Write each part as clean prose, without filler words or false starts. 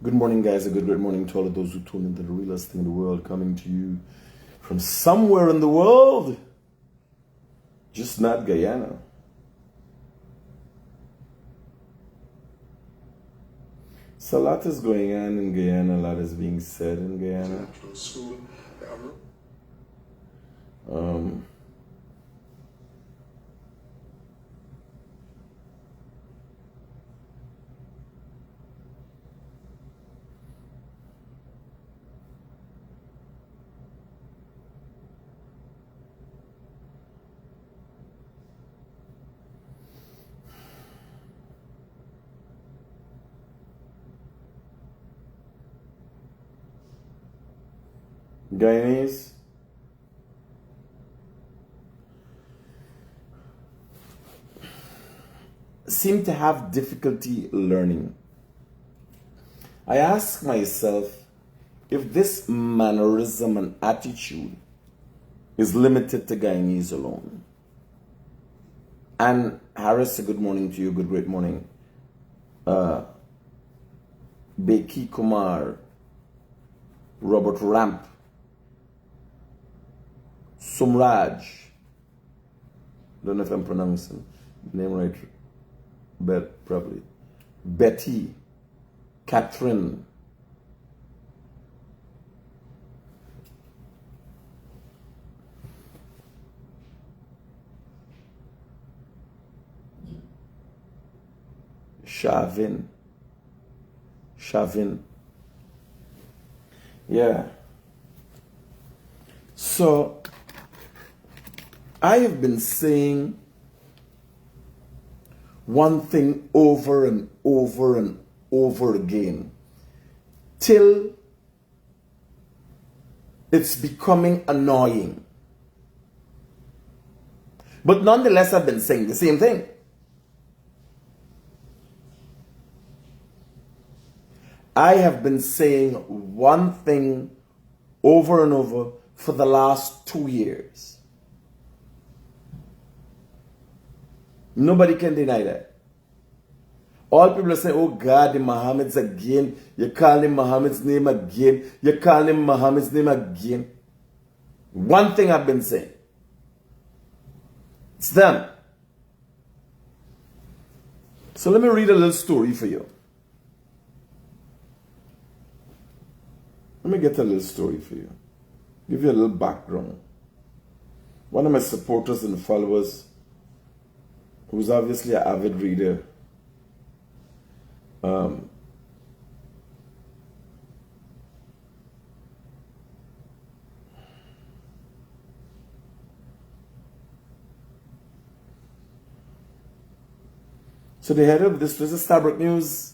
Good morning, guys. A great morning to all of those who tune into the realest thing in the world, coming to you from somewhere in the world, just not Guyana. So a lot is going on in Guyana, a lot is being said in Guyana. Guyanese seem to have difficulty learning. I ask myself if this mannerism and attitude is limited to Guyanese alone. And Harris, a good morning to you, great morning. Beki Kumar, Robert Ramp, Sumraj, don't know if I'm pronouncing the name right, but probably. Betty, Catherine, Shavin. Yeah. So I have been saying one thing over and over and over again till it's becoming annoying. But nonetheless, I've been saying the same thing. I have been saying one thing over and over for the last 2 years. Nobody can deny that. All people are saying, oh God, the Muhammad's again. You call him Muhammad's name again. You call him Muhammad's name again. One thing I've been saying. It's them. So let me read a little story for you. Let me get a little story for you. Give you a little background. One of my supporters and followers, who's obviously an avid reader, so the head of this was a Starbuck News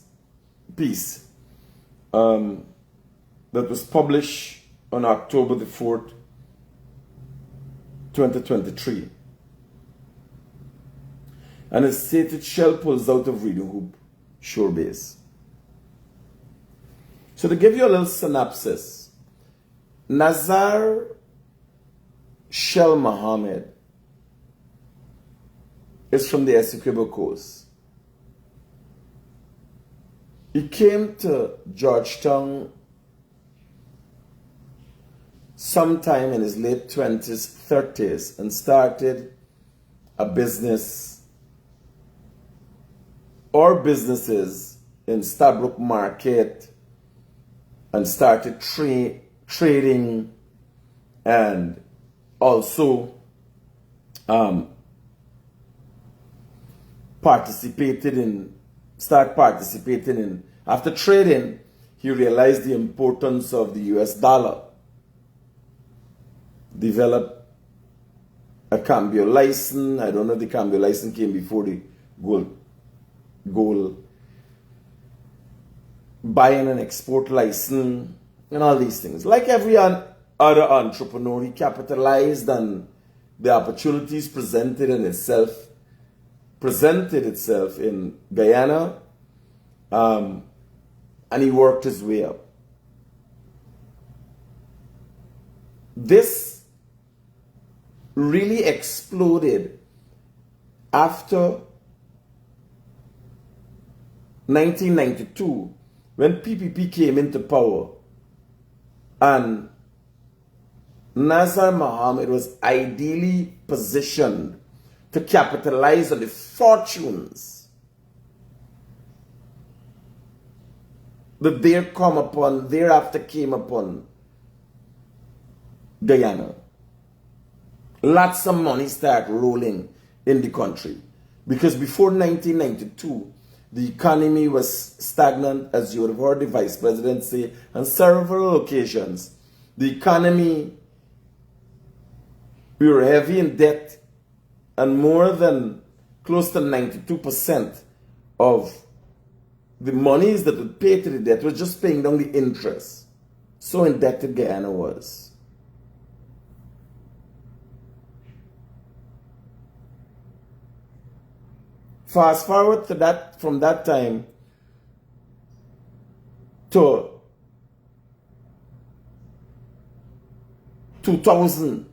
piece that was published on October the 4th, 2023. And it stated Shell pulls out of Reading Hoop shore base. So to give you a little synopsis, Nazar Shell Mohammed is from the Essequibo Coast. He came to Georgetown sometime in his late 20s, 30s, and started a business or businesses in Stabrook Market and started trading and also participated in, after trading, he realized the importance of the US dollar. Developed a cambio license. I don't know if the cambio license came before the gold buying and export license and all these things. Like every other entrepreneur, he capitalized on the opportunities presented itself in Guyana, and he worked his way up. This really exploded after 1992 when PPP came into power and Nazar Mohammed was ideally positioned to capitalize on the fortunes that thereafter came upon Guyana. Lots of money started rolling in the country. Because before 1992, the economy was stagnant, as you would have heard the Vice President say on several occasions. The economy, we were heavy in debt, and more than close to 92% of the monies that would pay to the debt was just paying down the interest. So indebted Guyana was. Fast forward to that, from that time to 2000,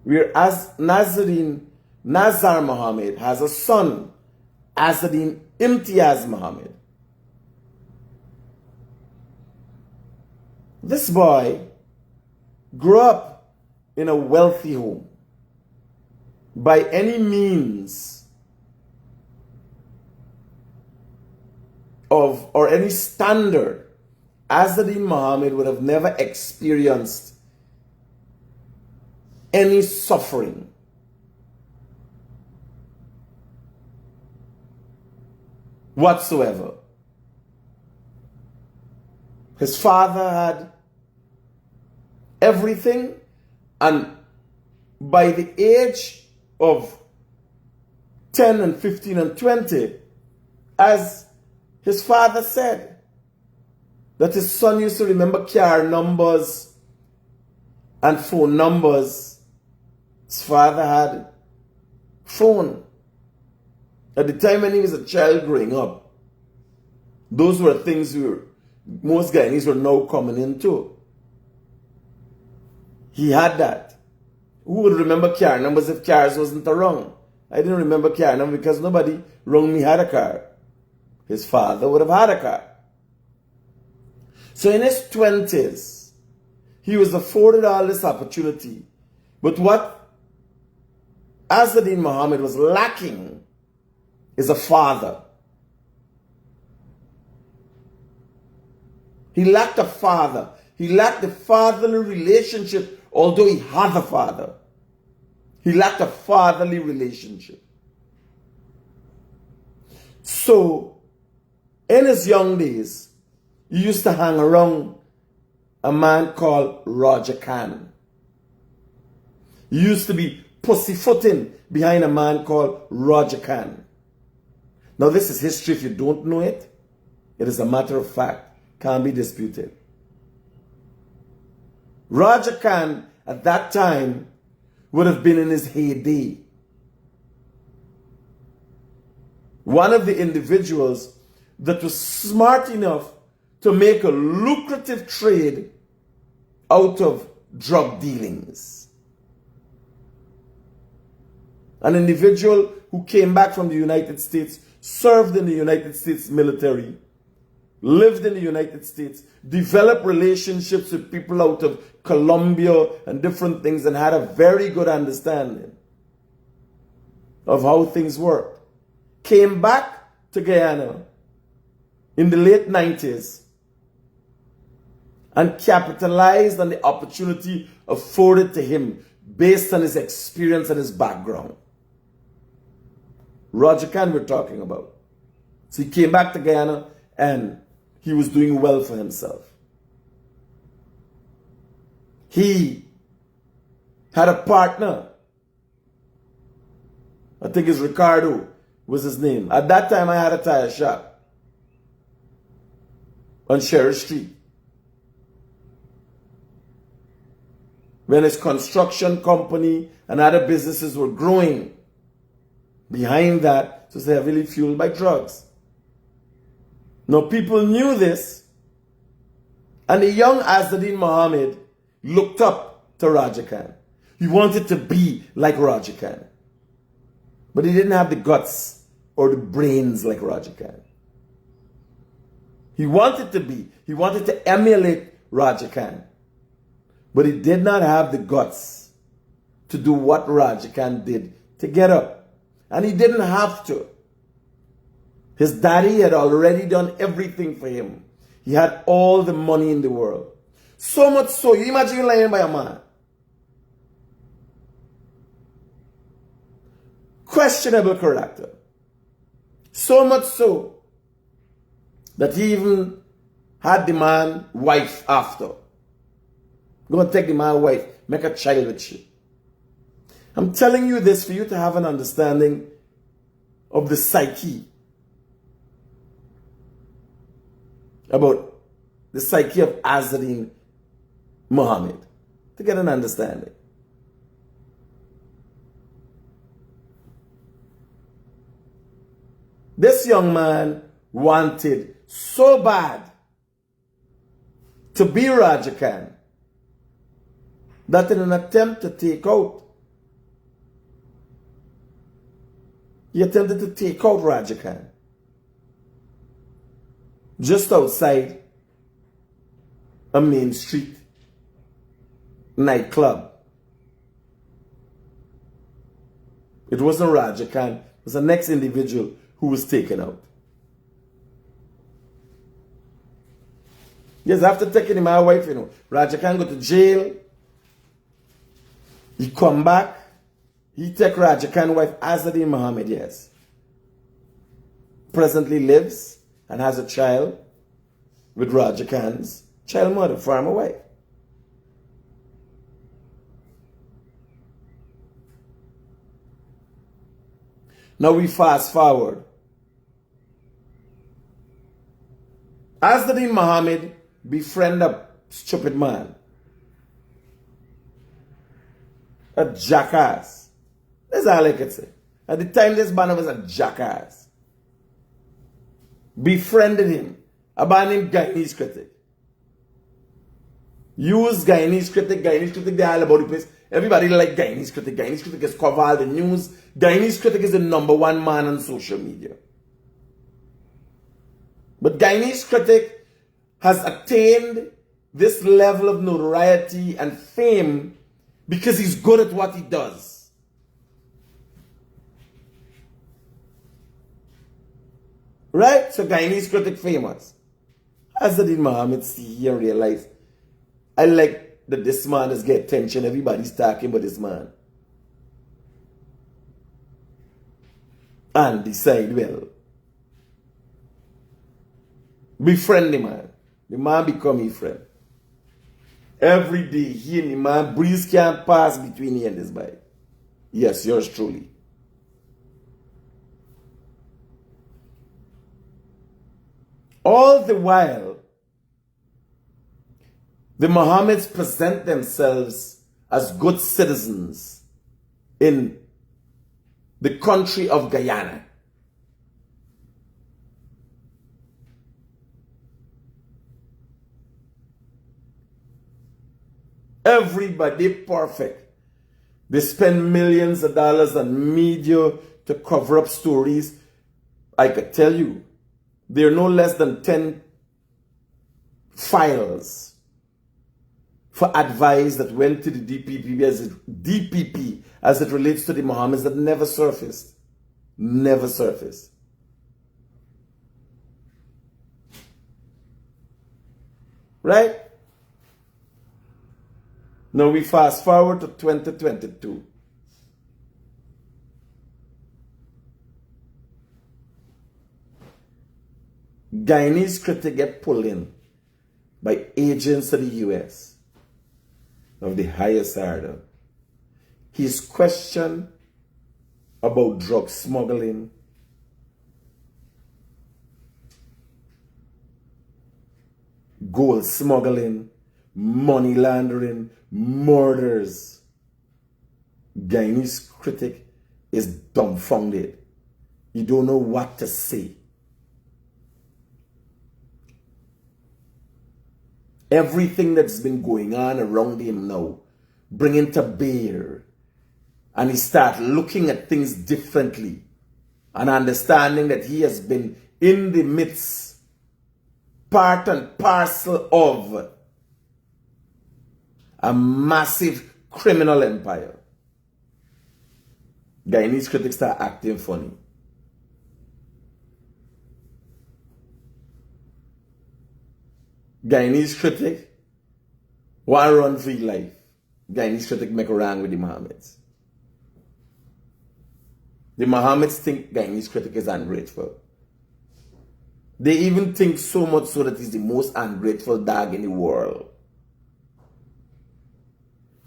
whereas Nazar Mohammed has a son, Azzedine Imtiaz Mohammed. This boy grew up in a wealthy home. By any means of, or any standard, Azzedine Mohammed would have never experienced any suffering. Whatsoever. His father had everything, and by the age of 10 and 15 and 20, as his father said, that his son used to remember car numbers and phone numbers. His father had phone. At the time when he was a child growing up, those were things most Guyanese were now coming into. He had that. Who would remember car numbers if cars wasn't around? I didn't remember car numbers because nobody around me had a car. His father would have had a car. So in his 20s, he was afforded all this opportunity. But what Azzedine Mohammed was lacking is a father. He lacked a father. He lacked the fatherly relationship. Although he had a father, he lacked a fatherly relationship. So, in his young days, he used to hang around a man called Roger Khan. He used to be pussyfooting behind a man called Roger Khan. Now, this is history. If you don't know it, it is a matter of fact. Can't be disputed. Roger Khan, at that time, would have been in his heyday. One of the individuals that was smart enough to make a lucrative trade out of drug dealings. An individual who came back from the United States, served in the United States military, lived in the United States, developed relationships with people out of Colombia and different things, and had a very good understanding of how things work. Came back to Guyana in the late 90s and capitalized on the opportunity afforded to him based on his experience and his background. Roger Khan we're talking about. So he came back to Guyana and he was doing well for himself. He had a partner. I think it's Ricardo was his name. At that time, I had a tire shop on Sherry Street. When his construction company and other businesses were growing, behind that, it was heavily fueled by drugs. Now, people knew this, and the young Azzedine Mohammed looked up to Roger Khan. He wanted to be like Roger Khan. But he didn't have the guts or the brains like Roger Khan. He wanted to be. He wanted to emulate Raja Khan. But he did not have the guts to do what Raja Khan did to get up. And he didn't have to. His daddy had already done everything for him. He had all the money in the world. So much so, you imagine you lying by a man. Questionable character. So much so that he even had the man wife after. Go and take the man wife, make a child with you. I'm telling you this for you to have an understanding of the psyche. About the psyche of Azadin Muhammad. To get an understanding. This young man wanted so bad to be Raja Khan that in an attempt to take out, he attempted to take out Raja Khan just outside a main street nightclub. It wasn't Raja Khan, it was the next individual who was taken out. Yes, after taking my wife, Raja Khan go to jail. He come back. He take Raja Khan's wife, Azadin Muhammad, yes. Presently lives and has a child with Raja Khan's child mother, farmer wife. Now we fast forward. Azadin Muhammad befriend a stupid man. A jackass. That's all I could say. At the time this man was a jackass. Befriended him. A man named Guyanese Critic. Use Guyanese Critic. Guyanese Critic, they're all about the place. Everybody like Guyanese Critic. Guyanese Critic is cover all the news. Guyanese Critic is the #1 man on social media. But Guyanese Critic has attained this level of notoriety and fame because he's good at what he does. Right? So Guyanese Critic famous. Azadin Muhammad see here and realize, I like that this man is getting attention. Everybody's talking about this man. And decide, well, befriend the man. The man become his friend. Every day, he and the man, breeze can't pass between he and this boy. Yes, yours truly. All the while, the Mohammeds present themselves as good citizens in the country of Guyana. Everybody perfect. They spend millions of dollars on media to cover up stories. I could tell you, there are no less than 10 files for advice that went to the DPP as it relates to the Mohammeds that never surfaced. Never surfaced. Right? Now we fast forward to 2022. Guyanese Critic get pulled in by agents of the US of the highest order. He's questioned about drug smuggling, gold smuggling, money laundering, murders. Guyanese Critic is dumbfounded. You don't know what to say. Everything that's been going on around him now, bringing to bear. And he starts looking at things differently and understanding that he has been in the midst part and parcel of a massive criminal empire. Guyanese critics start acting funny. Guyanese critic want to run for his life. Guyanese critic make a wrong with the Mohammeds. The Mohammeds think Guyanese critic is ungrateful. They even think so much so that he's the most ungrateful dog in the world.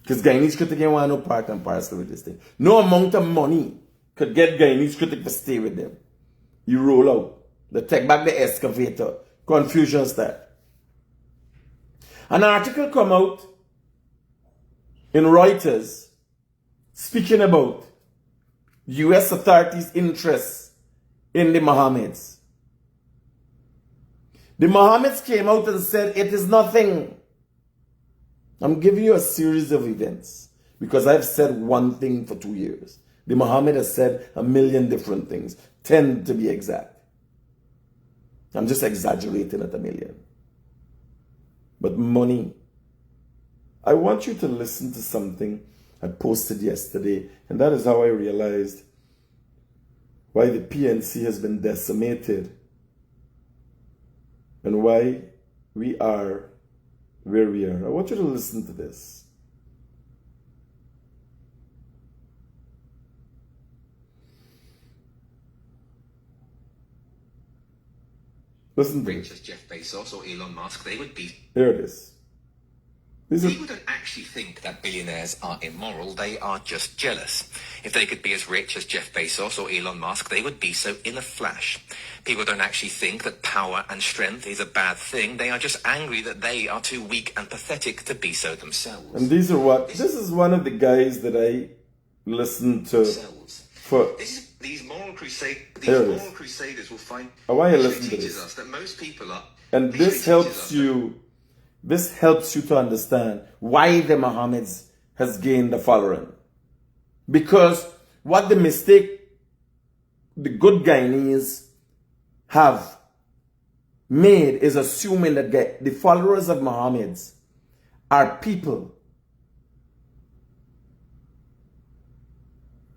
Because Guyanese critic ain't want no part and parcel with this thing. No amount of money could get Guyanese critic to stay with them. You roll out. They take back the excavator. Confusion start. An article come out in Reuters speaking about US authorities' interests in the Mohammeds. The Mohammeds came out and said it is nothing. I'm giving you a series of events because I've said one thing for 2 years. The Mohammed has said a million different things, 10 to be exact. I'm just exaggerating at a million. But money. I want you to listen to something I posted yesterday, and that is how I realized why the PNC has been decimated and why we are where we are. I want you to listen to this. Listen to rich as Jeff Bezos or Elon Musk, they would be... There it is. People don't actually think that billionaires are immoral, they are just jealous. If they could be as rich as Jeff Bezos or Elon Musk, they would be so in a flash. People don't actually think that power and strength is a bad thing, they are just angry that they are too weak and pathetic to be so themselves. And these are what... This is one of the guys that I listened to for... These moral crusaders will find... I want you to listen to this. Us that most people are... And this helps you... This helps you to understand why the Mohammeds has gained the following. Because what the mistake the good Guyanese have made is assuming that the followers of Mohammeds are people.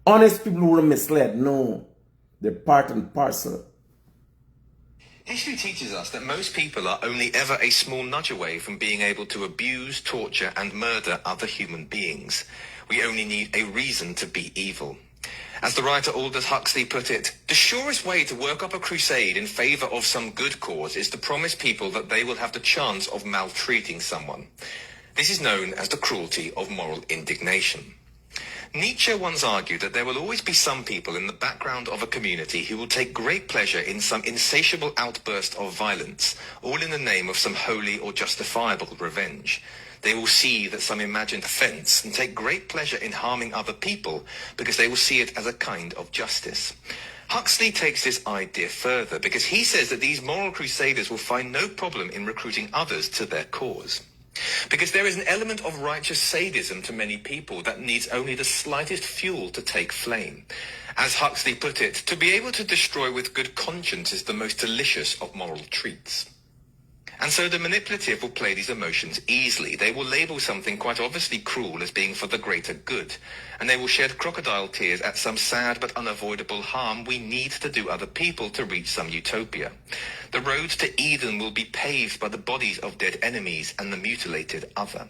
Honest people who are misled. No, they're part and parcel. History teaches us that most people are only ever a small nudge away from being able to abuse, torture, and murder other human beings. We only need a reason to be evil. As the writer Aldous Huxley put it, the surest way to work up a crusade in favor of some good cause is to promise people that they will have the chance of maltreating someone. This is known as the cruelty of moral indignation. Nietzsche once argued that there will always be some people in the background of a community who will take great pleasure in some insatiable outburst of violence, all in the name of some holy or justifiable revenge. They will see that some imagined offense and take great pleasure in harming other people because they will see it as a kind of justice. Huxley takes this idea further because he says that these moral crusaders will find no problem in recruiting others to their cause. Because there is an element of righteous sadism to many people that needs only the slightest fuel to take flame. As Huxley put it, to be able to destroy with good conscience is the most delicious of moral treats. And so the manipulative will play these emotions easily. They will label something quite obviously cruel as being for the greater good. And they will shed crocodile tears at some sad but unavoidable harm we need to do other people to reach some utopia. The roads to Eden will be paved by the bodies of dead enemies and the mutilated other.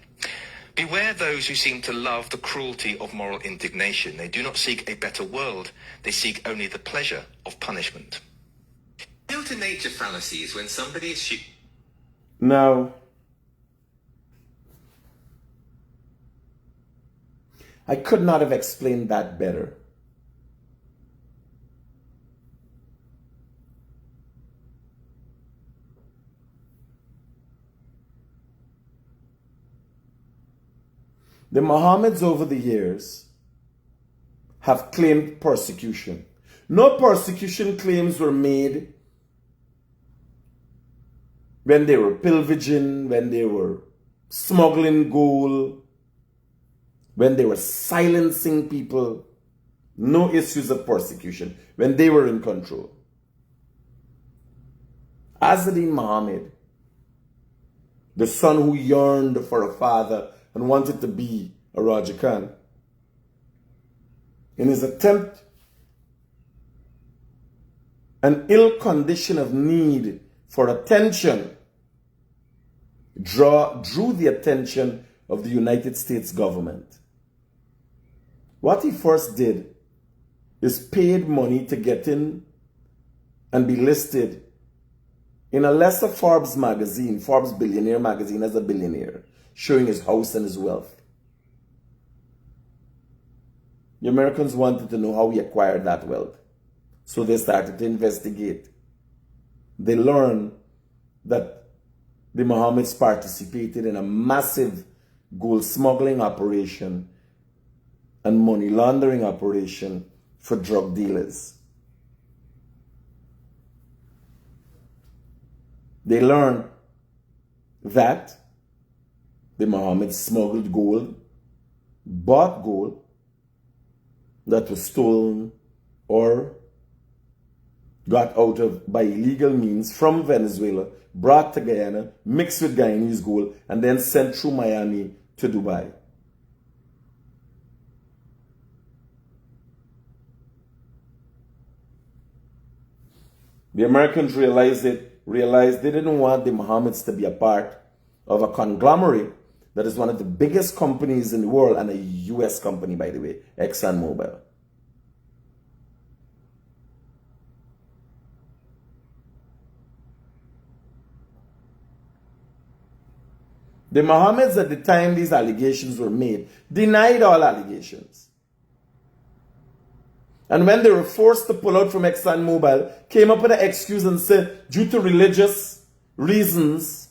Beware those who seem to love the cruelty of moral indignation. They do not seek a better world. They seek only the pleasure of punishment. Built in nature fallacy is when somebody is... Now, I could not have explained that better. The Mohammeds over the years have claimed persecution. No persecution claims were made when they were pillaging, when they were smuggling gold, when they were silencing people. No issues of persecution when they were in control. Azadin Mohammed the son who yearned for a father and wanted to be a Roger Khan. In his attempt, an ill condition of need for attention drew the attention of the United States government. What he first did is paid money to get in and be listed in a lesser Forbes magazine, Forbes Billionaire magazine, as a billionaire, showing his house and his wealth. The Americans wanted to know how he acquired that wealth. So they started to investigate. They learned that the Mohammeds participated in a massive gold smuggling operation and money laundering operation for drug dealers. They learned that the Mohammeds smuggled gold, bought gold that was stolen or got out of by illegal means from Venezuela, brought to Guyana, mixed with Guyanese gold, and then sent through Miami to Dubai. The Americans realized they didn't want the Mohammeds to be a part of a conglomerate that is one of the biggest companies in the world, and a US company, by the way, ExxonMobil. The Mohammeds, at the time these allegations were made, denied all allegations. And when they were forced to pull out from ExxonMobil, came up with an excuse and said, due to religious reasons,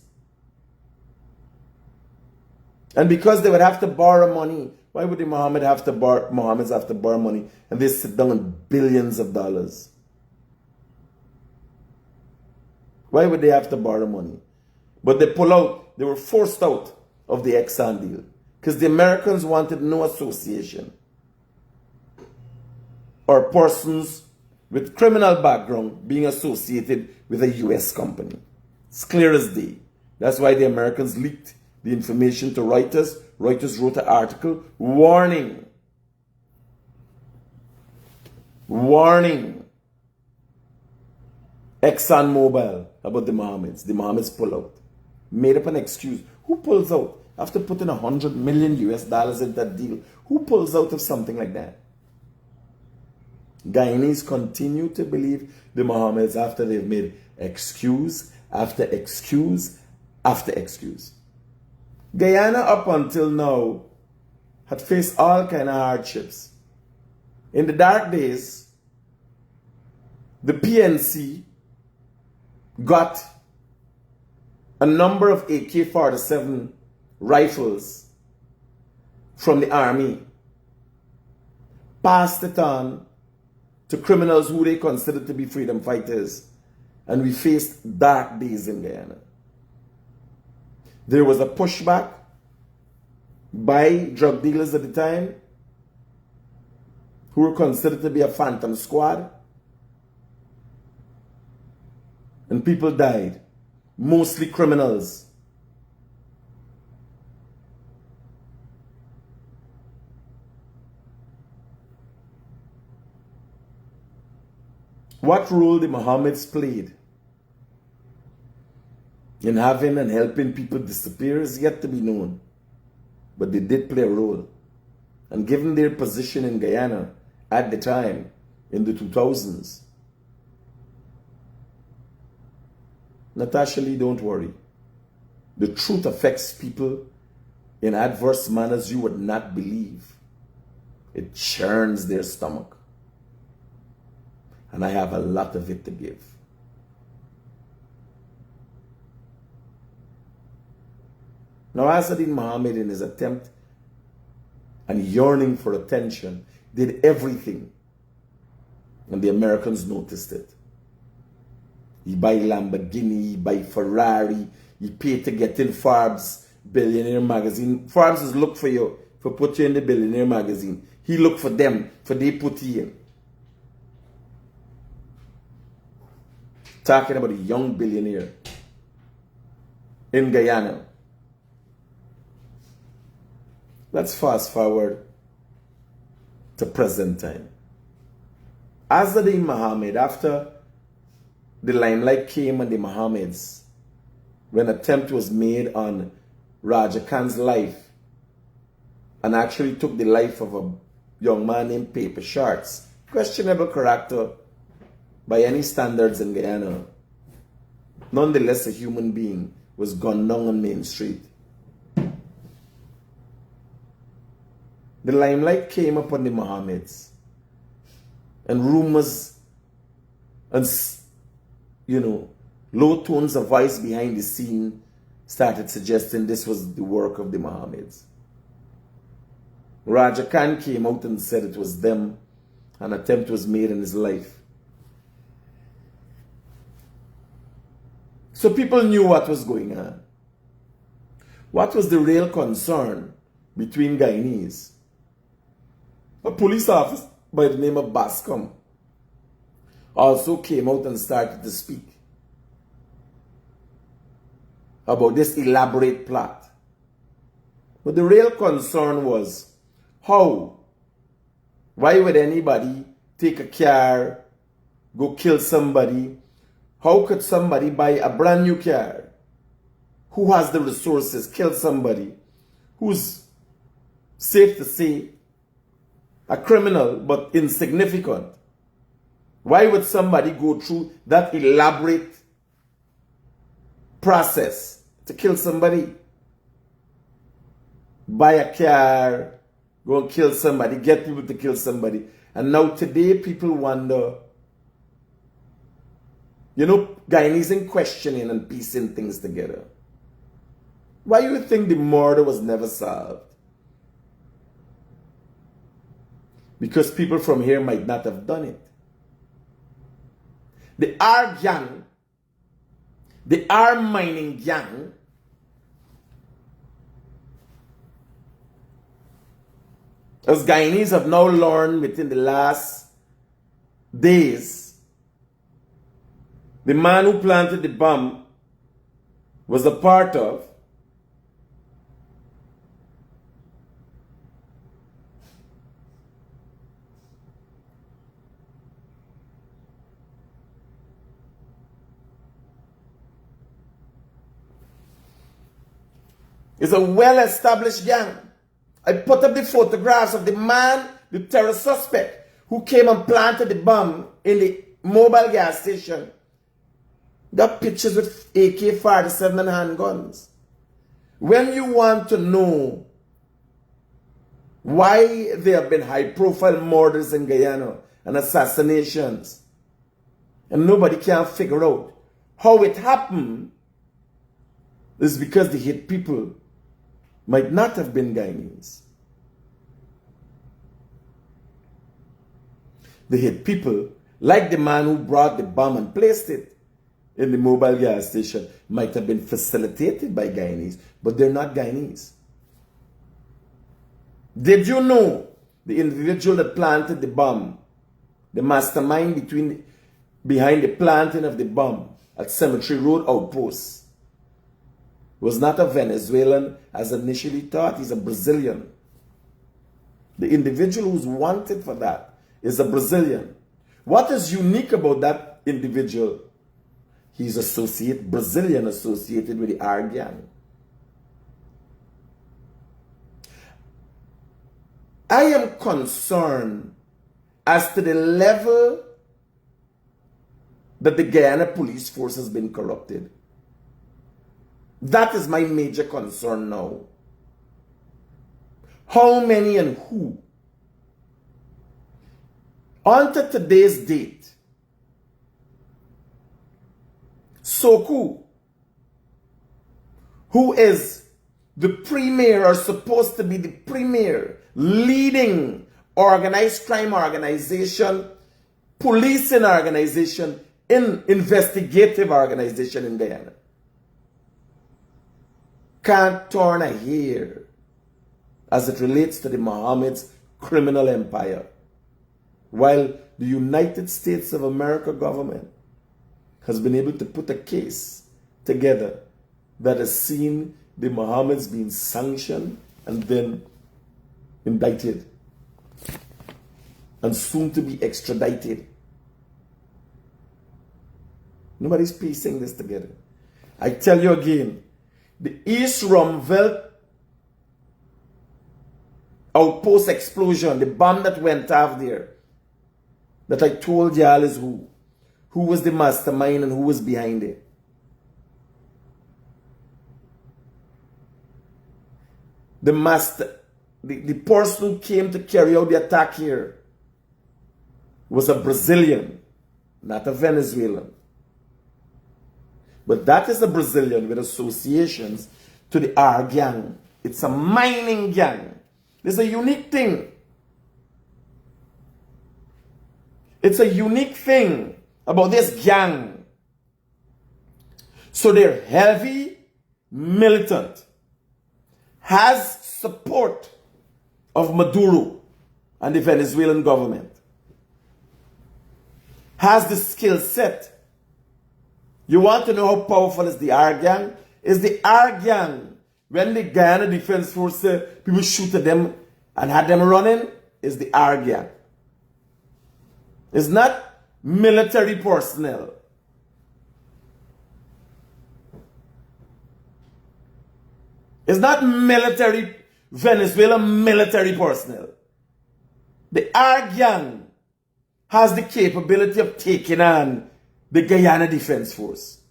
and because they would have to borrow money. Why would the Mohammeds have to borrow money? And they sit down on billions of dollars. Why would they have to borrow money? But they pull out. They were forced out of the Exxon deal because the Americans wanted no association or persons with criminal background being associated with a US company. It's clear as day. That's why the Americans leaked the information to Reuters. Reuters wrote an article warning ExxonMobil about the Mohammeds. The Mohammeds pull out. Made up an excuse. Who pulls out? After putting $100 million US in that deal, who pulls out of something like that? Guyanese continue to believe the Mohammeds after they've made excuse after excuse after excuse. Guyana, up until now, had faced all kind of hardships. In the dark days, the PNC got a number of AK-47 rifles from the army, passed it on to criminals who they considered to be freedom fighters, and we faced dark days in Guyana. There was a pushback by drug dealers at the time who were considered to be a phantom squad, and people died, mostly criminals. What role the Mohammeds played in having and helping people disappear is yet to be known. But they did play a role. And given their position in Guyana at the time, in the 2000s, Natasha Lee, don't worry. The truth affects people in adverse manners you would not believe. It churns their stomach. And I have a lot of it to give. Now, Asadin Mohammed, in his attempt and yearning for attention, did everything. And the Americans noticed it. He buy Lamborghini, he buy Ferrari, he paid to get in Forbes Billionaire magazine. Forbes is look for you, for put you in the Billionaire magazine. He look for them, for they put you in. Talking about a young billionaire in Guyana Let's fast forward to present time. Azadin Muhammad, after the limelight came on the Mohammeds, when attempt was made on Raja Khan's life and actually took the life of a young man named Paper Sharks, questionable character by any standards in Guyana, nonetheless a human being, was gunned down on Main Street. The limelight came upon the Mohammeds, and rumors and, low tones of voice behind the scene started suggesting this was the work of the Mohammeds. Raja Khan came out and said it was them. An attempt was made in his life. So people knew what was going on. What was the real concern between Guyanese? A police officer by the name of Bascom also came out and started to speak about this elaborate plot. But the real concern was how? Why would anybody take a car, go kill somebody? How could somebody buy a brand new car? Who has the resources, kill somebody who's, safe to say, a criminal but insignificant? Why would somebody go through that elaborate process to kill somebody? Buy a car, go and kill somebody, get people to kill somebody. And now today people wonder, Guyanese in questioning and piecing things together. Why do you think the murder was never solved? Because people from here might not have done it. The R gang, the R mining gang, as Guyanese have now learned within the last days, the man who planted the bomb was a part of is a well-established gang. I put up the photographs of the man, the terror suspect, who came and planted the bomb in the mobile gas station. Got pictures with AK-47 and handguns. When you want to know why there have been high-profile murders in Guyana and assassinations, and nobody can figure out how it happened, is because the hit people might not have been Guyanese. The hit people, like the man who brought the bomb and placed it in the mobile gas station, might have been facilitated by Guyanese, but they're not Guyanese. Did you know the individual that planted the bomb, the mastermind behind the planting of the bomb at Cemetery Road Outpost, was not a Venezuelan as initially thought? He's a Brazilian. The individual who's wanted for that is a Brazilian. What is unique about that individual? He's Brazilian associated with the R gang. I am concerned as to the level that the Guyana police force has been corrupted. That is my major concern now. How many and who? On to today's date, Soku, who is the premier or supposed to be the premier leading organized crime organization, policing organization, investigative organization in Guyana, can't turn a hair as it relates to the Mohammed's criminal empire, while the United States of America government has been able to put a case together that has seen the Mohammeds being sanctioned and then indicted and soon to be extradited. Nobody's piecing this together. I tell you again, the East Rumvelt outpost explosion, the bomb that went off there, that I told y'all is who was the mastermind and who was behind it. The person who came to carry out the attack here was a Brazilian, not a Venezuelan. But that is a Brazilian with associations to the R gang. It's a mining gang. It's a unique thing. It's a unique thing about this gang. So they're heavy, militant, has support of Maduro and the Venezuelan government, has the skill set. You want to know how powerful is the R gang? Is the R gang, when the Guyana Defense Force people shoot at them and had them running, is the R gang. It's not military personnel. It's not military, Venezuelan military personnel. The R gang has the capability of taking on the Guyana Defense Force.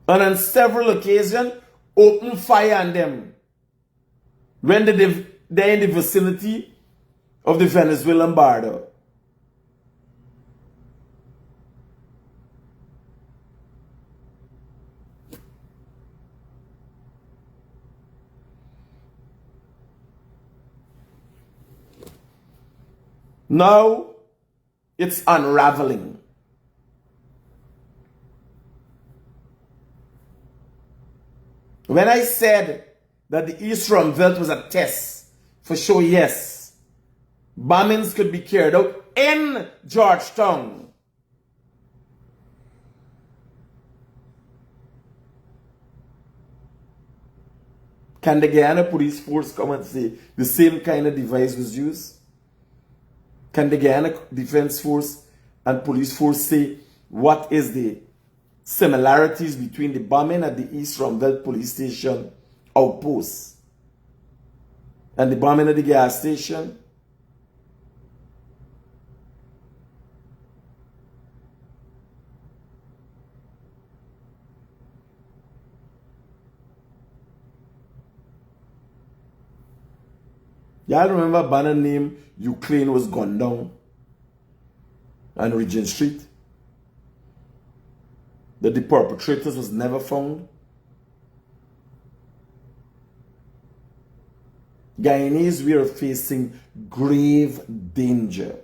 And on several occasions, open fire on them when they're in the vicinity of the Venezuelan border. Now, it's unraveling. When I said that the East Rumvelt was a test, for sure, yes, bombings could be carried out in Georgetown. Can the Guyana police force come and say the same kind of device was used? Can the Guyana Defense Force and Police Force say what is the similarities between the bombing at the East Rumvelt Police Station outpost and the bombing at the gas station? Y'all remember a banner named Ukraine was gunned down on Regent Street? That the perpetrators was never found? Guyanese, we are facing grave danger.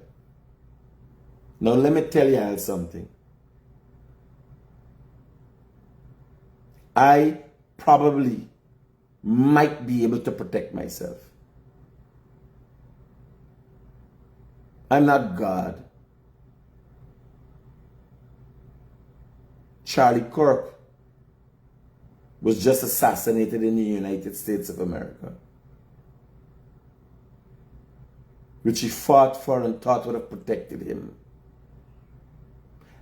Now let me tell y'all something. I probably might be able to protect myself. I'm not God. Charlie Kirk was just assassinated in the United States of America, which he fought for and thought would have protected him.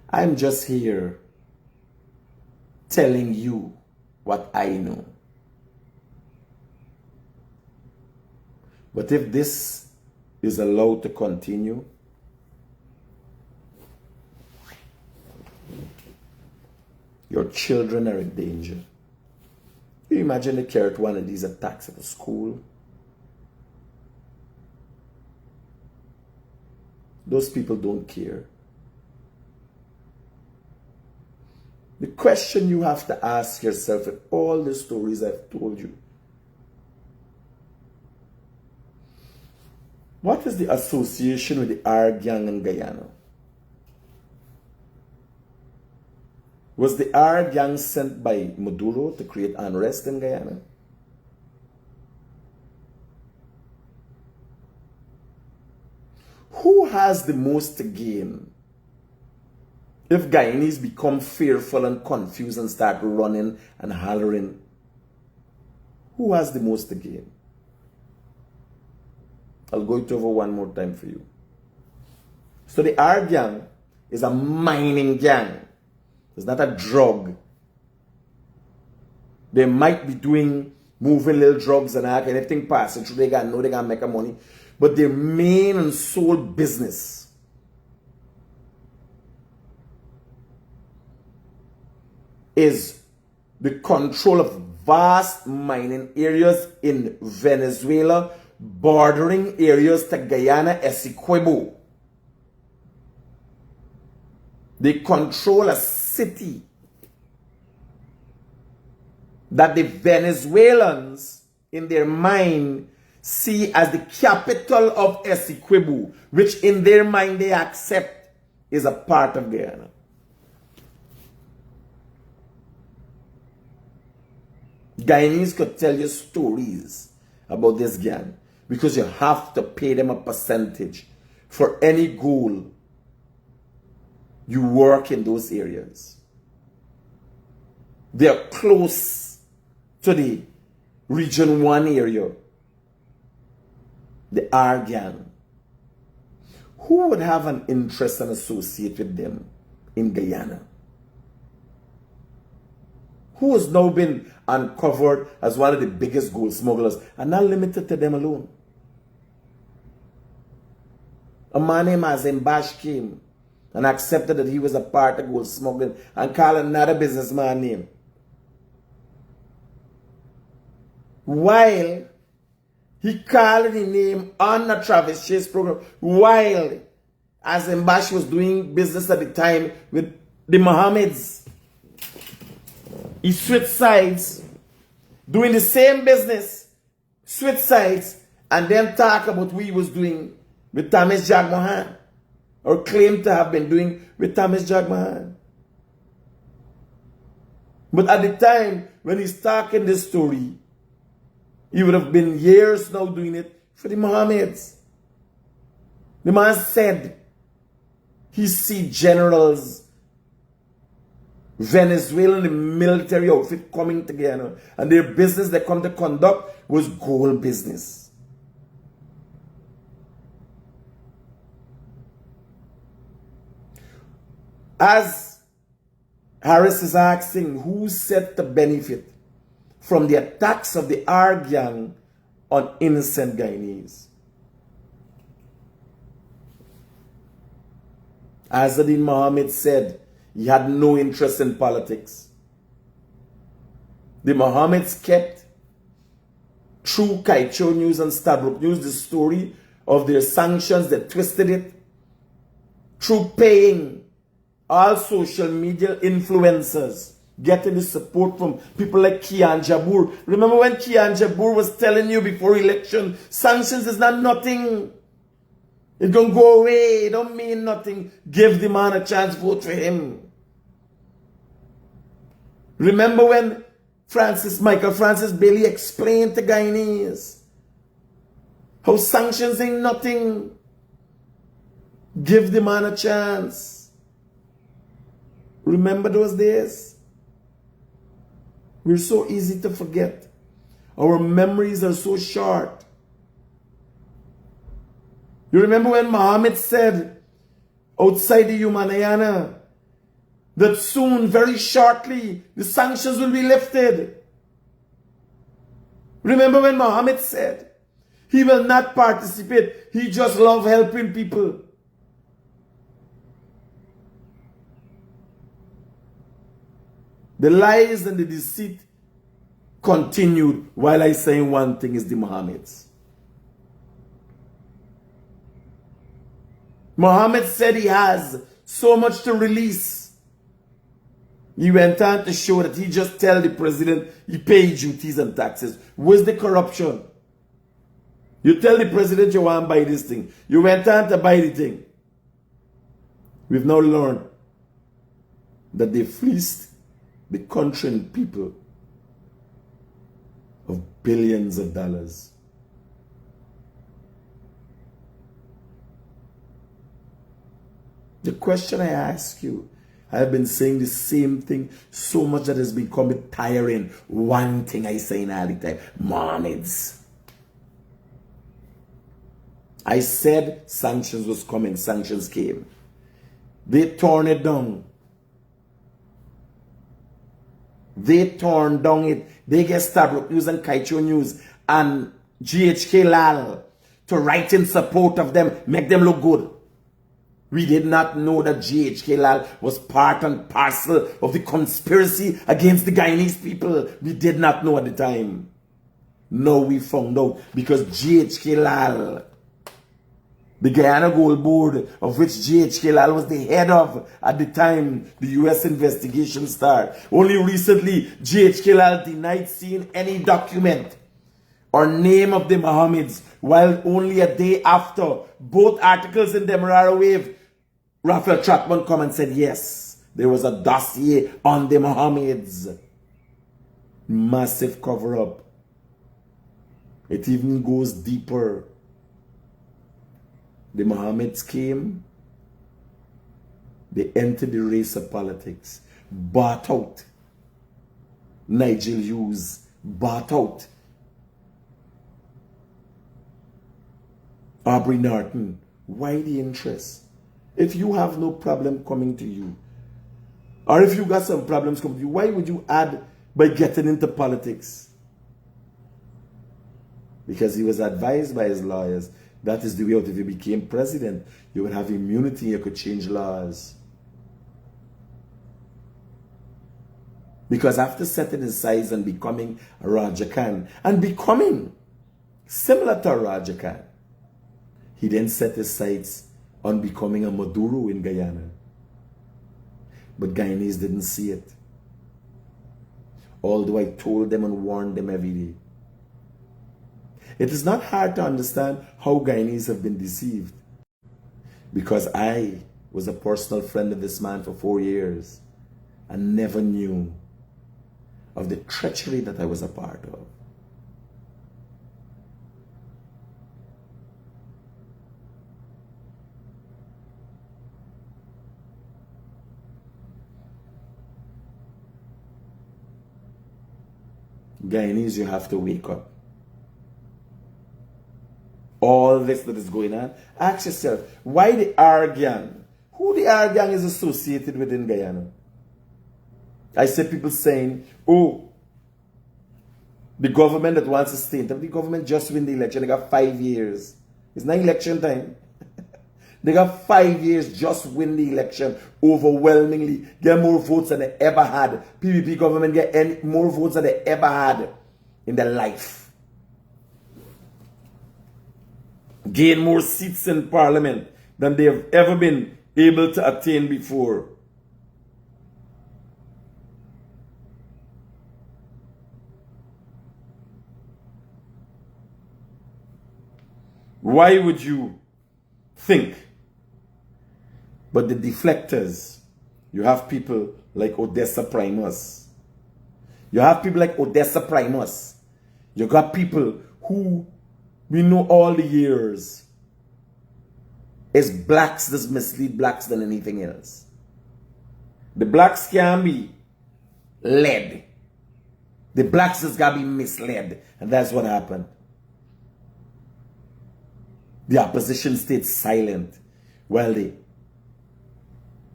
I'm just here telling you what I know. But if this is allowed to continue, your children are in danger. You imagine they carried one of these attacks at a school? Those people don't care. The question you have to ask yourself in all the stories I've told you, what is the association with the R gang in Guyana? Was the R gang sent by Maduro to create unrest in Guyana? Who has the most to gain if Guyanese become fearful and confused and start running and hollering Who has the most to gain? I'll go it over one more time for you. So the R gang is a mining gang. It's not a drug. They might be moving little drugs and anything passing through. They know they can make a money. But their main and sole business is the control of vast mining areas in Venezuela, bordering areas to Guyana, Essequibo. They control a city that the Venezuelans in their mind see as the capital of Essequibo, which in their mind they accept is a part of Guyana. Guyanese could tell you stories about this gang because you have to pay them a percentage for any goal you work in those areas. They are close to the Region 1 area, the R gang. Who would have an interest and associate with them in Guyana? Who has now been uncovered as one of the biggest gold smugglers, and not limited to them alone. A man named Azim Bash came and accepted that he was a part of gold smuggling and called another businessman name. While he called the name on the Travis Chase program, while Azim Bash was doing business at the time with the Mohammeds, he switched sides, doing the same business, switched sides, and then talk about what he was doing with Thomas Jagmohan, or claimed to have been doing with Thomas Jagmohan. But at the time when he's talking this story, he would have been years now doing it for the Mohammeds. The man said he see generals, Venezuelan military outfit coming together, and their business they come to conduct was gold business. As Harris is asking, who set to benefit from the attacks of the R gang on innocent Guyanese? Azadin Mohammed said he had no interest in politics. The Mohammeds kept, through Kaicho News and Stabrook News, the story of their sanctions. They twisted it through paying all social media influencers, getting the support from people like Kian Jabur. Remember when Kian Jabur was telling you before election, sanctions is not nothing. It don't go away. It don't mean nothing. Give the man a chance, vote for him. Remember when Michael Francis Bailey explained to Guyanese how sanctions ain't nothing. Give the man a chance. Remember those days? We're so easy to forget. Our memories are so short. You remember when Muhammad said outside the Guyana that soon, very shortly, the sanctions will be lifted? Remember when Muhammad said he will not participate, he just loves helping people? The lies and the deceit continued while I saying one thing is the Mohammeds. Muhammad said he has so much to release. He went on to show that he just tell the president he paid duties and taxes. Where's the corruption? You tell the president you want to buy this thing. You went on to buy the thing. We've now learned that they fleeced the country and people of billions of dollars. The question I ask you, I've been saying the same thing so much that it's become tiring. One thing I say all the time, Mohammeds. I said sanctions was coming, sanctions came. They torn it down. They torn down it. They get Stabrook News and Kaicho News and GHK Lal to write in support of them, make them look good. We did not know that GHK Lal was part and parcel of the conspiracy against the Guyanese people. We did not know at the time. Now we found out because GHK Lal, the Guyana Gold Board, of which GHK Lal was the head of at the time the US investigation started. Only recently, GHK Lal denied seeing any document or name of the Mohammeds, while only a day after, both articles in the Demerara Wave, Raphael Trotman come and said, yes, there was a dossier on the Mohammeds. Massive cover-up. It even goes deeper. The Mohammeds came, they entered the race of politics, bought out Nigel Hughes, bought out Aubrey Norton. Why the interest? If you have no problem coming to you, or if you got some problems coming to you, why would you add by getting into politics? Because he was advised by his lawyers. That is the way out. If you became president, you would have immunity, you could change laws. Because after setting his sights and becoming a Raja Khan, and becoming similar to a Raja Khan, he then set his sights on becoming a Maduro in Guyana. But Guyanese didn't see it. Although I told them and warned them every day. It is not hard to understand how Guyanese have been deceived. Because I was a personal friend of this man for 4 years and never knew of the treachery that I was a part of. Guyanese, you have to wake up. All this that is going on, ask yourself, why the R gang? Who the R gang is associated with in Guyana? I see people saying, oh, the government that wants to stay in, the government just win the election, they got 5 years. It's not election time. They got 5 years, just win the election overwhelmingly, get more votes than they ever had. PPP government get more votes than they ever had in their life. Gain more seats in parliament than they have ever been able to attain before. Why would you think? But the deflectors, you have people like Odessa Primus. You have people like Odessa Primus. You got people who we know all the years. It's blacks that mislead blacks than anything else. The blacks can be led. The blacks just got to be misled. And that's what happened. The opposition stayed silent while the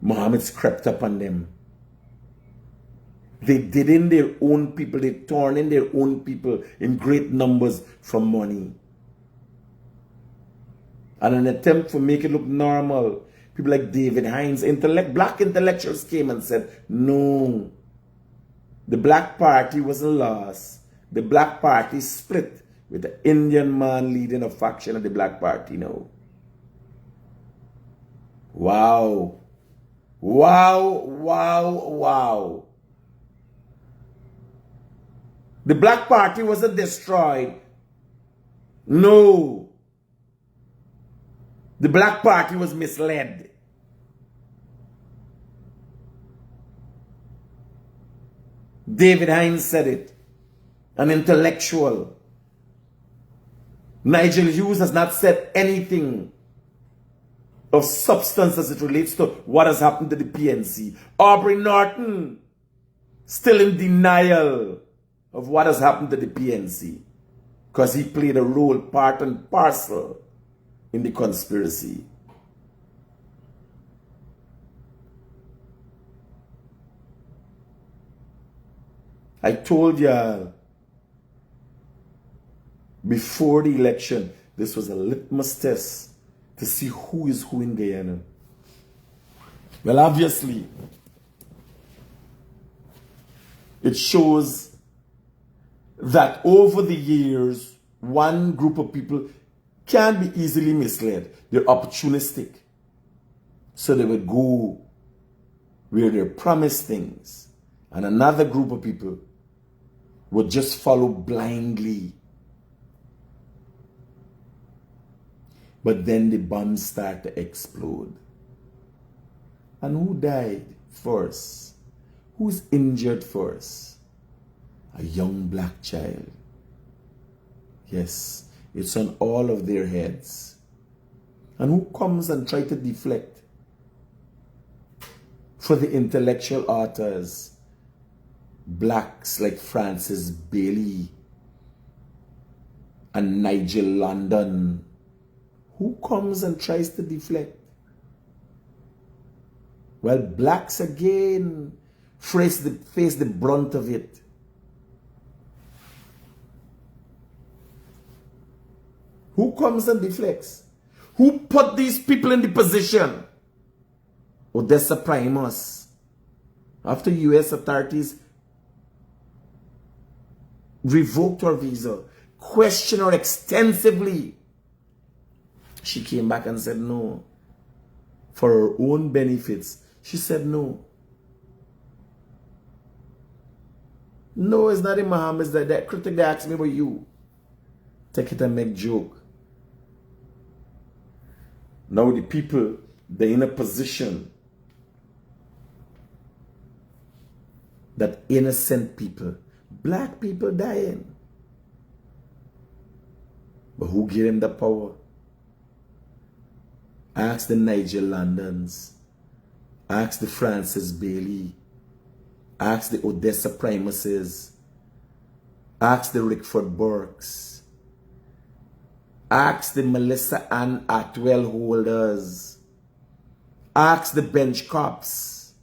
Mohammeds crept up on them. They did in their own people. They torn in their own people in great numbers from money. And an attempt to make it look normal. People like David Hines, black intellectuals came and said, no, the black party wasn't lost. The black party split with the Indian man leading a faction of the black party now. Wow. Wow, wow, wow. The black party wasn't destroyed. No. The black party was misled. David Hines said it. An intellectual. Nigel Hughes has not said anything of substance as it relates to what has happened to the PNC. Aubrey Norton still in denial of what has happened to the PNC because he played a role, part and parcel in the conspiracy. I told y'all before the election, this was a litmus test to see who is who in Guyana. Well, obviously, it shows that over the years, one group of people can be easily misled. They're opportunistic. So they would go where they're promised things. And another group of people would just follow blindly. But then the bombs start to explode. And who died first? Who's injured first? A young black child. Yes, it's on all of their heads. And who comes and tries to deflect? For the intellectual authors, blacks like Francis Bailey and Nigel London, who comes and tries to deflect? Well, blacks again face the brunt of it. Who comes and deflects? Who put these people in the position? Odessa Primus. After U.S. authorities revoked her visa, questioned her extensively, she came back and said no. For her own benefits, she said no. No, it's not in Muhammad's that critic they asked me about you. Take it and make joke. Now the people, they're in a position that innocent people, black people dying. But who gave them the power? Ask the Nigel Londons. Ask the Francis Bailey. Ask the Odessa Primuses. Ask the Rickford Burks. Ask the Melissa Ann Atwell holders. Ask the bench cops.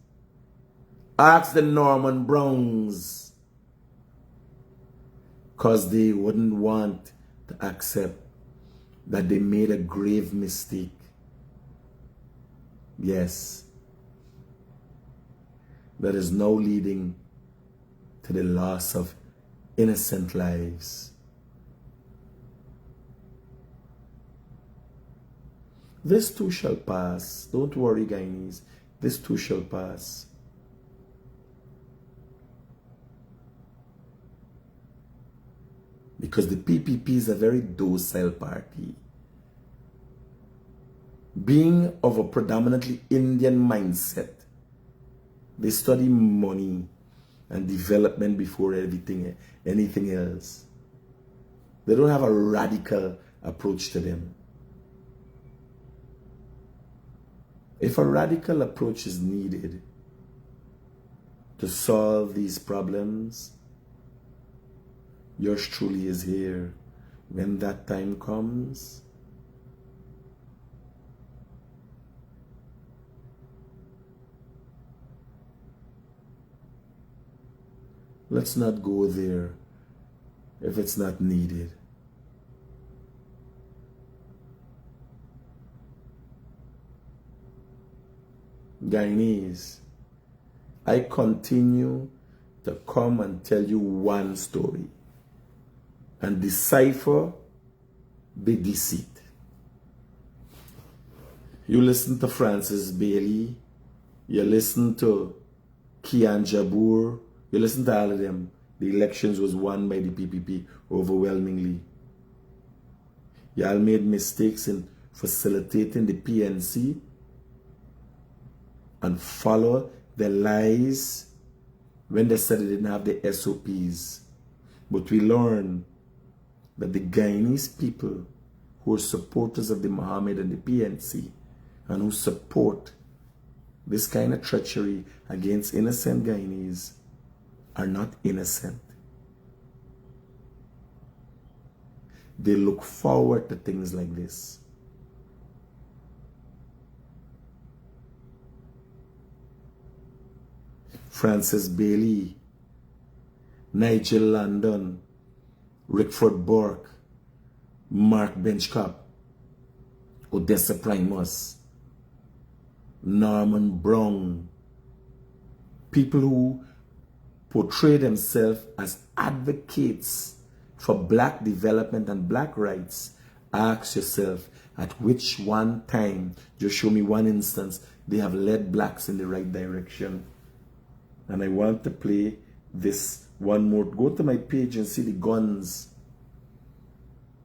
Ask the Norman Browns. Because they wouldn't want to accept that they made a grave mistake. Yes. That is now leading to the loss of innocent lives. This too shall pass. Don't worry, Guyanese. This too shall pass. Because the PPP is a very docile party. Being of a predominantly Indian mindset, they study money and development before anything else. They don't have a radical approach to them. If a radical approach is needed to solve these problems, yours truly is here. When that time comes, let's not go there if it's not needed. Guyanese, I continue to come and tell you one story and decipher the deceit. You listen to Francis Bailey, you listen to Kian Jabur, you listen to all of them. The elections was won by the PPP overwhelmingly. Y'all made mistakes in facilitating the PNC and follow the lies when they said they didn't have the SOPs. But we learned that the Guyanese people who are supporters of the Mohammed and the PNC and who support this kind of treachery against innocent Guyanese are not innocent. They look forward to things like this. Francis Bailey, Nigel Landon, Rickford Burke, Mark Benchcop, Odessa Primus, Norman Brown, people who portray themselves as advocates for black development and black rights. Ask yourself, at which one time, just show me one instance, they have led blacks in the right direction. And I want to play this one more. Go to my page and see the guns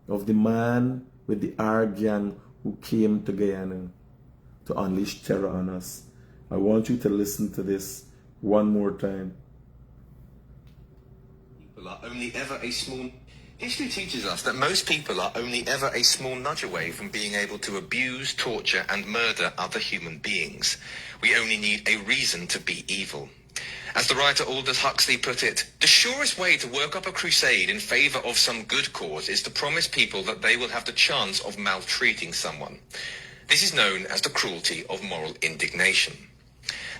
of the man with the R gang who came to Guyana to unleash terror on us. I want you to listen to this one more time. People are only ever a small... History teaches us that most people are only ever a small nudge away from being able to abuse, torture, and murder other human beings. We only need a reason to be evil. As the writer Aldous Huxley put it, the surest way to work up a crusade in favor of some good cause is to promise people that they will have the chance of maltreating someone. This is known as the cruelty of moral indignation.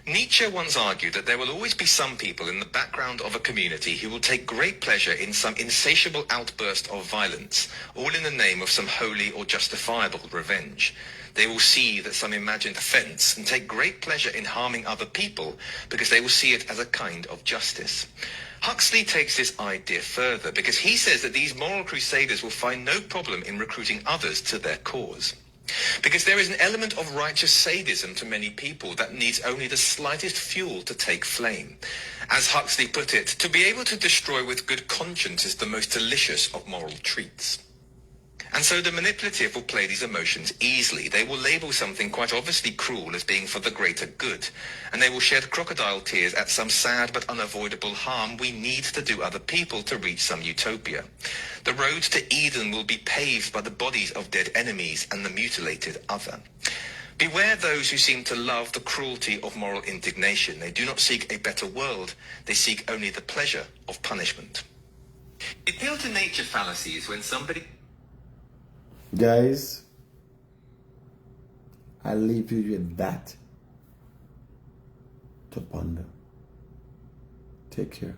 Nietzsche once argued that there will always be some people in the background of a community who will take great pleasure in some insatiable outburst of violence, all in the name of some holy or justifiable revenge. They will see that some imagined offense and take great pleasure in harming other people because they will see it as a kind of justice. Huxley takes this idea further because he says that these moral crusaders will find no problem in recruiting others to their cause. Because there is an element of righteous sadism to many people that needs only the slightest fuel to take flame. As Huxley put it, to be able to destroy with good conscience is the most delicious of moral treats. And so the manipulative will play these emotions easily. They will label something quite obviously cruel as being for the greater good. And they will shed crocodile tears at some sad but unavoidable harm we need to do other people to reach some utopia. The road to Eden will be paved by the bodies of dead enemies and the mutilated other. Beware those who seem to love the cruelty of moral indignation. They do not seek a better world. They seek only the pleasure of punishment. Appeal to nature fallacies when somebody... Guys, I'll leave you with that to ponder. Take care.